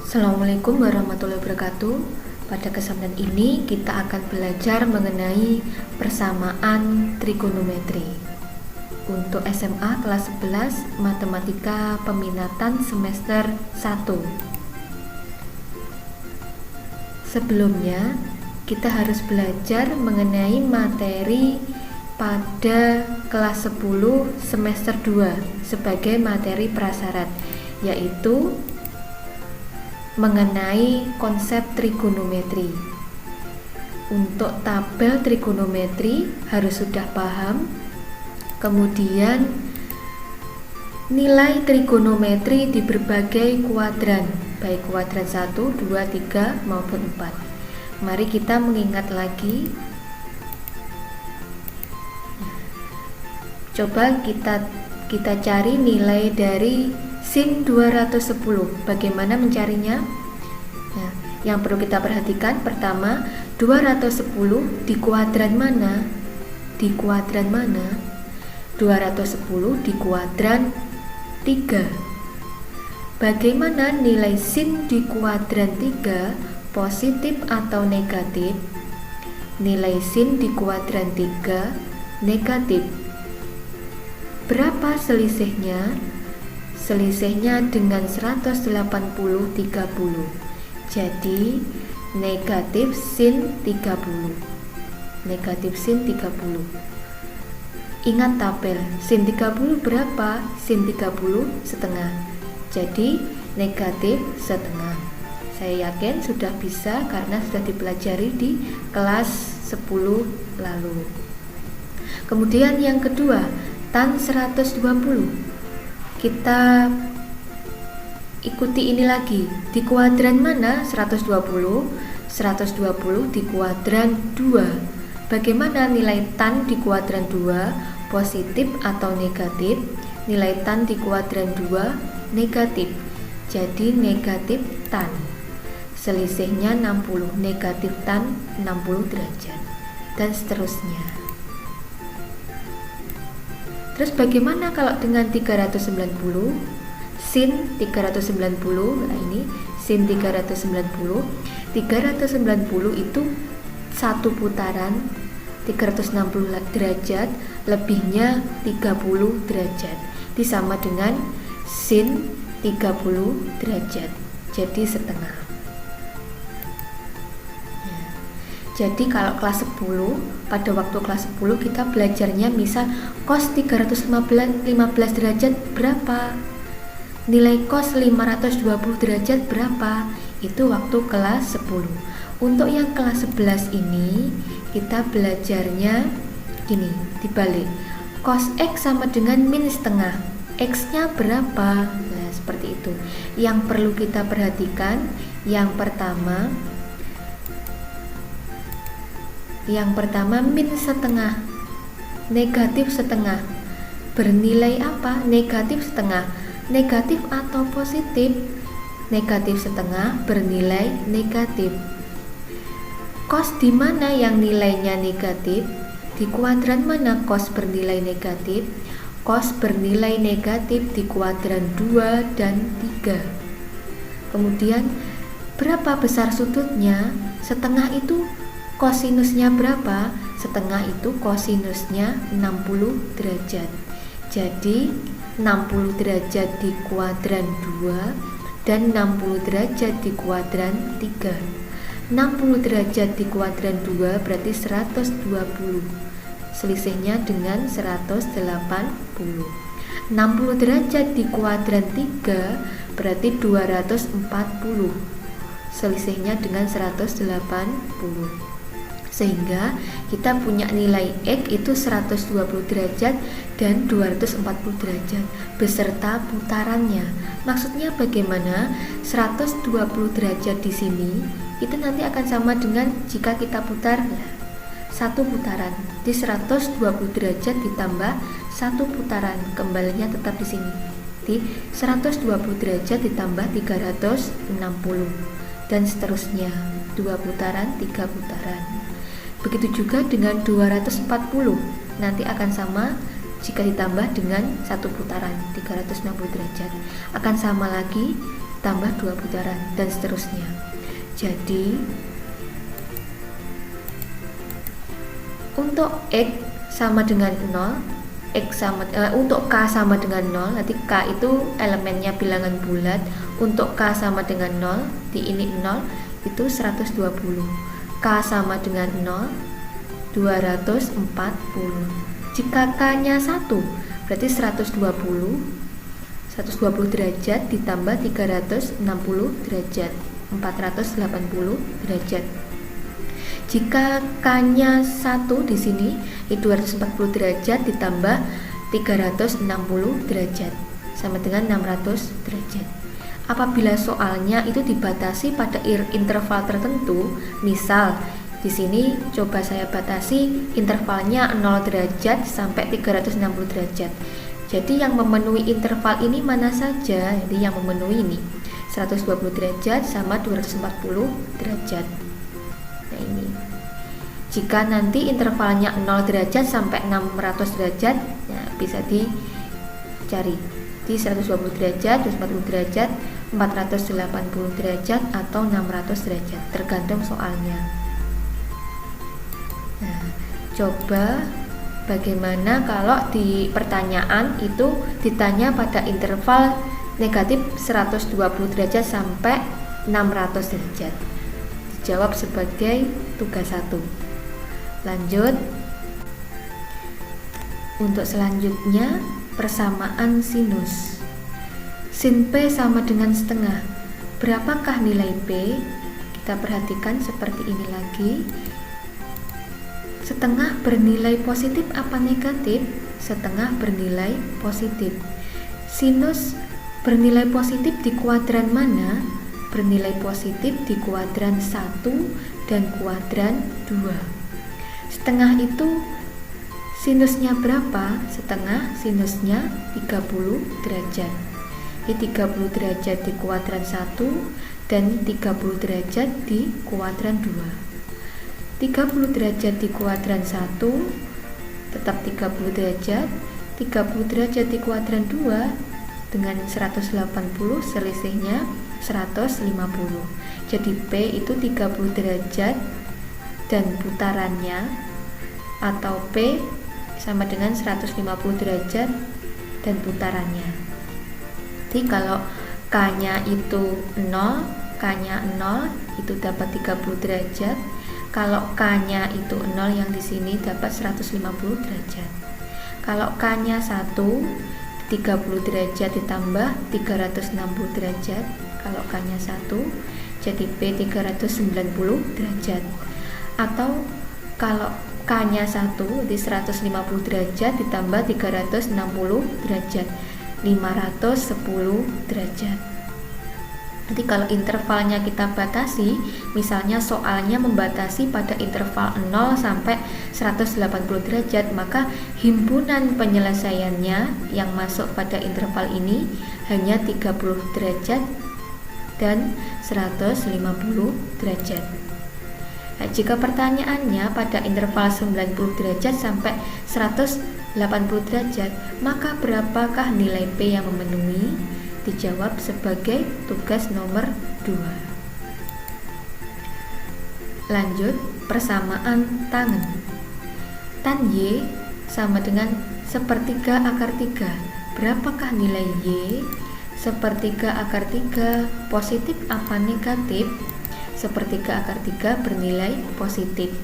Assalamualaikum warahmatullahi wabarakatuh. Pada kesempatan ini kita akan belajar mengenai persamaan trigonometri untuk SMA kelas 11 Matematika Peminatan semester 1. Sebelumnya kita harus belajar mengenai materi pada kelas 10 semester 2 sebagai materi prasyarat, yaitu mengenai konsep trigonometri. Untuk tabel trigonometri harus sudah paham. Kemudian nilai trigonometri di berbagai kuadran, baik kuadran 1, 2, 3 maupun 4. Mari kita mengingat lagi. Coba kita cari nilai dari sin 210. Bagaimana mencarinya? Nah, yang perlu kita perhatikan pertama, 210 di kuadran mana? Di kuadran mana? 210 di kuadran 3. Bagaimana nilai sin di kuadran 3? Positif atau negatif? Nilai sin di kuadran 3 negatif. Berapa selisihnya? Selisihnya dengan 180/30. Jadi negatif sin 30. Negatif sin 30. Ingat tabel, sin 30 berapa? Sin 30 setengah. Jadi negatif setengah. Saya yakin sudah bisa karena sudah dipelajari di kelas 10 lalu. Kemudian yang kedua, tan 120. Kita ikuti ini lagi. Di kuadran mana 120? 120 di kuadran 2. Bagaimana nilai tan di kuadran 2? Positif atau negatif? Nilai tan di kuadran 2 negatif. Jadi negatif tan. Selisihnya 60. Negatif tan 60 derajat. Dan seterusnya. Terus bagaimana kalau dengan 390? Sin 390, nah ini sin 390. 390 itu satu putaran 360 derajat, lebihnya 30 derajat. Disama dengan sin 30 derajat. Jadi setengah. Jadi kalau kelas 10, pada waktu kelas 10 kita belajarnya misal cos 315 derajat berapa? Nilai cos 520 derajat berapa? Itu waktu kelas 10. Untuk yang kelas 11 ini kita belajarnya gini, dibalik. Cos X sama dengan min setengah. X-nya berapa? Nah, seperti itu. Yang perlu kita perhatikan, yang pertama min setengah, negatif setengah. Bernilai apa? Negatif setengah. Negatif atau positif? Negatif setengah bernilai negatif. Cos di mana yang nilainya negatif? Di kuadran mana cos bernilai negatif? Cos bernilai negatif di kuadran 2 dan 3. Kemudian berapa besar sudutnya? Setengah itu kosinusnya berapa? Setengah itu kosinusnya 60 derajat. Jadi 60 derajat di kuadran 2 dan 60 derajat di kuadran 3. 60 derajat di kuadran 2 berarti 120. Selisihnya dengan 180. 60 derajat di kuadran 3 berarti 240. Selisihnya dengan 180. Sehingga kita punya nilai X itu 120 derajat dan 240 derajat beserta putarannya. Maksudnya bagaimana? 120 derajat di sini itu nanti akan sama dengan jika kita putar satu putaran. Di 120 derajat ditambah satu putaran, kembalinya tetap di sini. Di 120 derajat ditambah 360 dan seterusnya. 2 putaran, 3 putaran. Begitu juga dengan 240, nanti akan sama jika ditambah dengan satu putaran 360 derajat. Akan sama lagi ditambah 2 putaran dan seterusnya. Jadi untuk X sama dengan 0, untuk K sama dengan 0, nanti K itu elemennya bilangan bulat. Untuk K sama dengan 0, di ini 0 itu 120. K sama dengan 0, 240. Jika K-nya 1, berarti 120 derajat ditambah 360 derajat, 480 derajat. Jika K-nya 1 di sini, itu 240 derajat ditambah 360 derajat, sama dengan 600 derajat. Apabila soalnya itu dibatasi pada interval tertentu, misal di sini coba saya batasi intervalnya 0 derajat sampai 360 derajat. Jadi yang memenuhi interval ini mana saja? Jadi yang memenuhi ini 120 derajat sama 240 derajat. Nah ini. Jika nanti intervalnya 0 derajat sampai 600 derajat, ya bisa dicari di 120 derajat, 240 derajat, 480 derajat atau 600 derajat, tergantung soalnya. Nah, coba bagaimana kalau di pertanyaan itu ditanya pada interval negatif 120 derajat sampai 600 derajat. Dijawab sebagai tugas 1. Lanjut. Untuk selanjutnya, persamaan sinus. Sin P sama dengan setengah. Berapakah nilai P? Kita perhatikan seperti ini lagi. Setengah bernilai positif apa negatif? Setengah bernilai positif. Sinus bernilai positif di kuadran mana? Bernilai positif di kuadran 1 dan kuadran 2. Setengah itu sinusnya berapa? Setengah sinusnya 30 derajat. Di 30 derajat di kuadran 1 dan 30 derajat di kuadran 2. 30 derajat di kuadran 1 tetap 30 derajat, 30 derajat di kuadran 2 dengan 180 selisihnya 150. Jadi P itu 30 derajat dan putarannya, atau P sama dengan 150 derajat dan putarannya. Jadi kalau K-nya itu 0, K-nya 0 itu dapat 30 derajat. Kalau K-nya itu 0 yang di sini dapat 150 derajat. Kalau K-nya 1, 30 derajat ditambah 360 derajat. Kalau K-nya 1, jadi P 390 derajat. Atau kalau K-nya 1 di 150 derajat ditambah 360 derajat, 510 derajat. Nanti kalau intervalnya kita batasi, misalnya soalnya membatasi pada interval 0 sampai 180 derajat, maka himpunan penyelesaiannya yang masuk pada interval ini hanya 30 derajat dan 150 derajat. Nah, jika pertanyaannya pada interval 90 derajat sampai 180 derajat, maka berapakah nilai P yang memenuhi? Dijawab sebagai tugas nomor 2. Lanjut, persamaan tangen. Tan Y sama dengan sepertiga akar 3. Berapakah nilai Y? Sepertiga akar 3 positif apa negatif? Sepertiga akar 3 bernilai positif.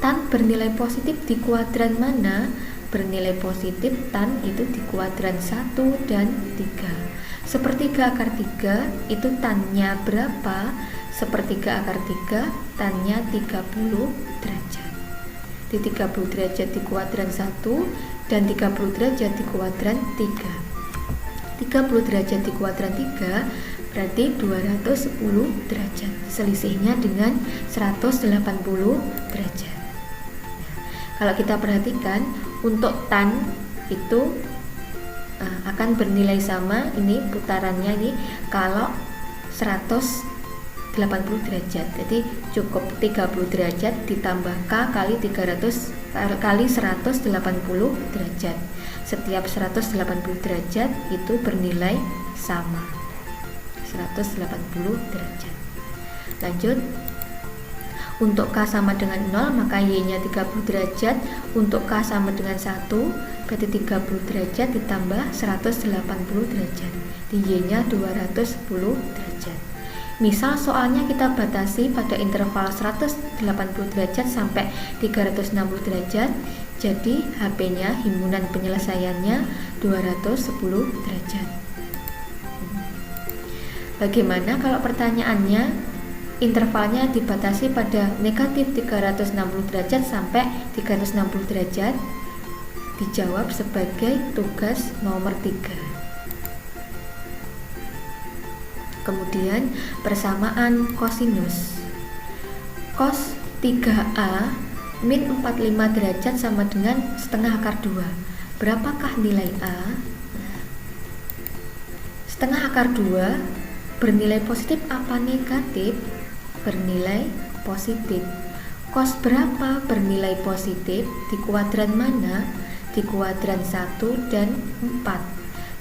Tan bernilai positif di kuadran mana? Bernilai positif tan itu di kuadran 1 dan 3. Sepertiga akar 3 itu tannya berapa? Sepertiga akar 3 tannya 30 derajat. Di 30 derajat di kuadran 1 dan 30 derajat di kuadran 3. 30 derajat di kuadran 3 berarti 210 derajat. Selisihnya dengan 180 derajat. Kalau kita perhatikan, untuk tan itu akan bernilai sama, ini putarannya ini kalau 180 derajat. Jadi cukup 30 derajat ditambah K kali 300 kali 180 derajat. Setiap 180 derajat itu bernilai sama. 180 derajat. Lanjut, untuk K sama dengan 0 maka Y nya 30 derajat. Untuk K sama dengan 1 berarti 30 derajat ditambah 180 derajat, Y nya 210 derajat. Misal soalnya kita batasi pada interval 180 derajat sampai 360 derajat, jadi HP nya himpunan penyelesaiannya 210 derajat. Bagaimana kalau pertanyaannya intervalnya dibatasi pada negatif 360 derajat sampai 360 derajat? Dijawab sebagai tugas nomor 3. Kemudian persamaan kosinus. Cos 3A min 45 derajat sama dengan setengah akar 2. Berapakah nilai A? Setengah akar 2 bernilai positif apa negatif? Bernilai positif. Cos berapa bernilai positif? Di kuadran mana? Di kuadran 1 dan 4.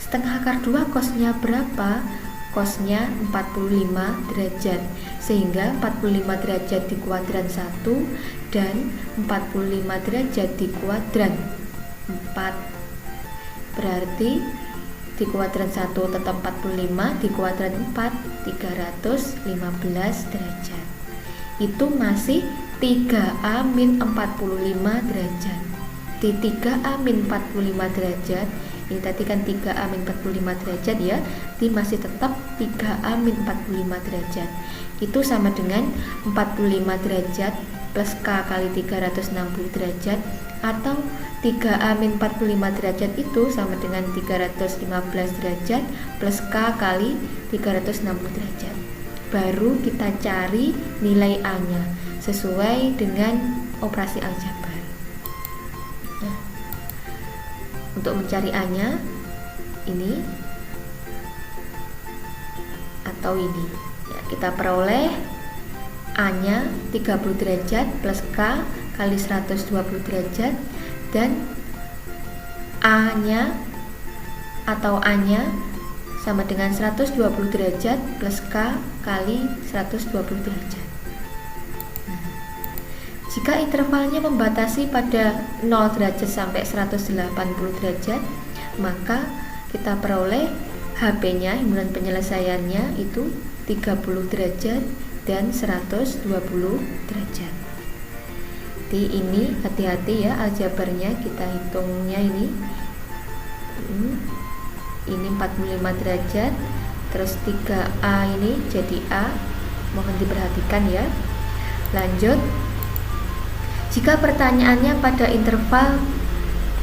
Setengah akar 2 cosnya berapa? Cosnya 45 derajat. Sehingga 45 derajat di kuadran 1 dan 45 derajat di kuadran 4. Berarti di kuadran 1 tetap 45, di kuadran 4 315 derajat. Itu masih 3A min 45 derajat. Di 3A min 45 derajat, ini tadi kan 3A min 45 derajat ya, ini masih tetap 3A min 45 derajat. Itu sama dengan 45 derajat plus K kali 360 derajat, atau 3A min 45 derajat itu sama dengan 315 derajat plus K kali 360 derajat. Baru kita cari nilai A nya sesuai dengan operasi aljabar. Nah, untuk mencari A nya ini atau ini ya, kita peroleh A nya 30 derajat plus K kali 120 derajat, dan A nya atau A nya sama dengan 120 derajat plus K kali 120 derajat. Jika intervalnya membatasi pada 0 derajat sampai 180 derajat, maka kita peroleh HP nya, himpunan penyelesaiannya itu 30 derajat dan 120 derajat. Jadi ini hati-hati ya aljabarnya, kita hitungnya ini 45 derajat, terus 3A ini jadi A, mohon diperhatikan ya. Lanjut, jika pertanyaannya pada interval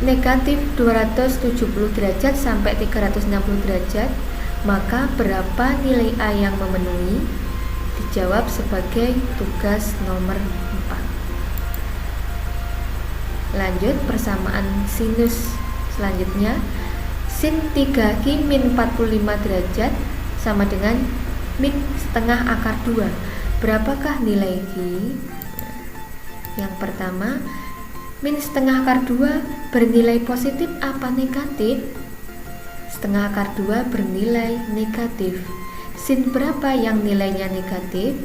negatif 270 derajat sampai 360 derajat, maka berapa nilai A yang memenuhi? Dijawab sebagai tugas nomor 4. Lanjut, persamaan sinus selanjutnya. Sin 3Q min 45 derajat sama dengan min setengah akar 2. Berapakah nilai Q? Yang pertama, min setengah akar 2 bernilai positif apa negatif? Setengah akar 2 bernilai negatif. Sin berapa yang nilainya negatif?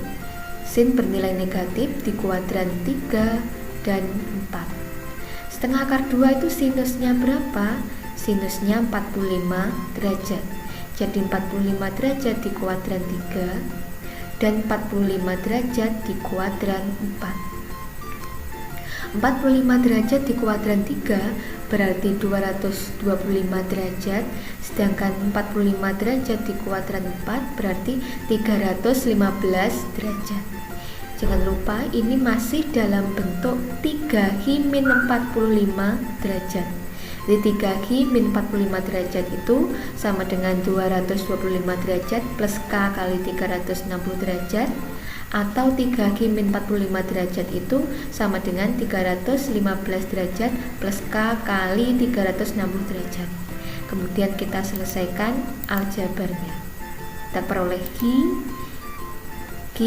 Sin bernilai negatif di kuadran 3 dan 4. Setengah akar 2 itu sinusnya berapa? Sinusnya 45 derajat. Jadi 45 derajat di kuadran 3 dan 45 derajat di kuadran 4. 45 derajat di kuadran 3 berarti 225 derajat, sedangkan 45 derajat di kuadran 4 berarti 315 derajat. Jangan lupa ini masih dalam bentuk 3Q min 45 derajat. Jadi 3Q min 45 derajat itu sama dengan 225 derajat plus K kali 360 derajat, atau 3Q min 45 derajat itu sama dengan 315 derajat plus K kali 360 derajat. Kemudian kita selesaikan aljabarnya. Kita peroleh Q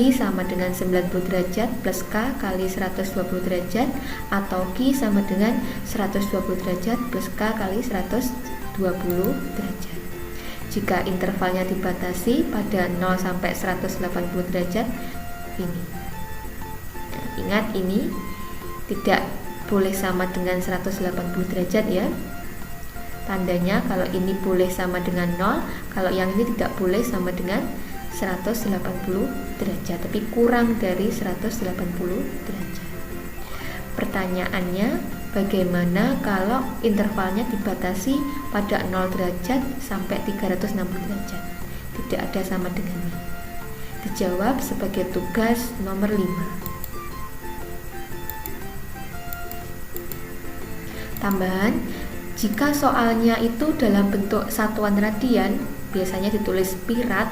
sama dengan 90 derajat plus K kali 120 derajat, atau Q sama dengan 120 derajat plus K kali 120 derajat. jika intervalnya dibatasi pada 0 sampai 180 derajat ini. Nah, ingat ini tidak boleh sama dengan 180 derajat ya. Tandanya kalau ini boleh sama dengan 0, kalau yang ini tidak boleh sama dengan 180 derajat, tapi kurang dari 180 derajat. Pertanyaannya, bagaimana kalau intervalnya dibatasi pada 0 derajat sampai 360 derajat? Tidak ada sama dengannya. Dijawab sebagai tugas nomor 5. Tambahan, jika soalnya itu dalam bentuk satuan radian, biasanya ditulis pirat,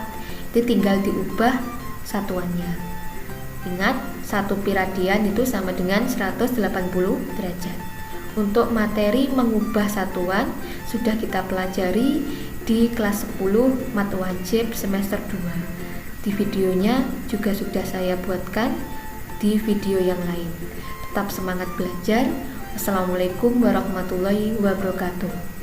itu tinggal diubah satuannya. Ingat, 1 pi radian itu sama dengan 180 derajat. Untuk materi mengubah satuan sudah kita pelajari di kelas 10 mat wajib semester 2. Di videonya juga sudah saya buatkan di video yang lain. Tetap semangat belajar. Assalamualaikum warahmatullahi wabarakatuh.